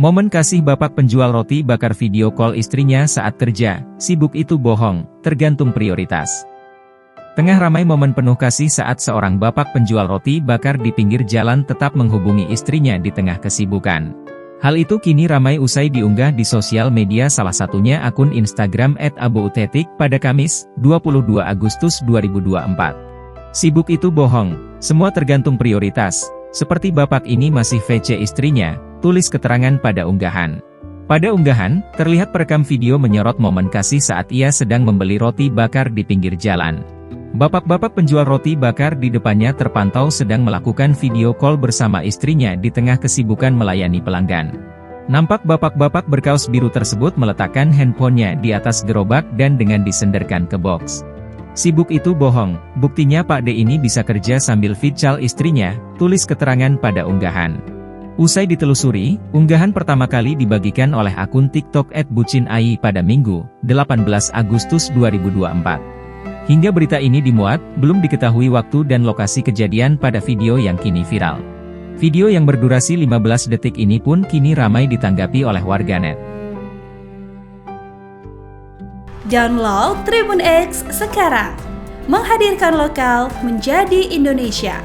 Momen kasih bapak penjual roti bakar video call istrinya saat kerja, sibuk itu bohong, tergantung prioritas. Tengah ramai momen penuh kasih saat seorang bapak penjual roti bakar di pinggir jalan tetap menghubungi istrinya di tengah kesibukan. Hal itu kini ramai usai diunggah di sosial media, salah satunya akun Instagram @abuutetik pada Kamis, 22 Agustus 2024. Sibuk itu bohong, semua tergantung prioritas. Seperti bapak ini masih VC istrinya, tulis keterangan pada unggahan. Pada unggahan, terlihat perekam video menyorot momen kasih saat ia sedang membeli roti bakar di pinggir jalan. Bapak-bapak penjual roti bakar di depannya terpantau sedang melakukan video call bersama istrinya di tengah kesibukan melayani pelanggan. Nampak bapak-bapak berkaos biru tersebut meletakkan handphonenya di atas gerobak dan dengan disenderkan ke box. Sibuk itu bohong, buktinya Pak D ini bisa kerja sambil feed call istrinya, tulis keterangan pada unggahan. Usai ditelusuri, unggahan pertama kali dibagikan oleh akun TikTok @bucinai pada Minggu, 18 Agustus 2024. Hingga berita ini dimuat, belum diketahui waktu dan lokasi kejadian pada video yang kini viral. Video yang berdurasi 15 detik ini pun kini ramai ditanggapi oleh warganet. Download Tribun X sekarang, menghadirkan lokal menjadi Indonesia.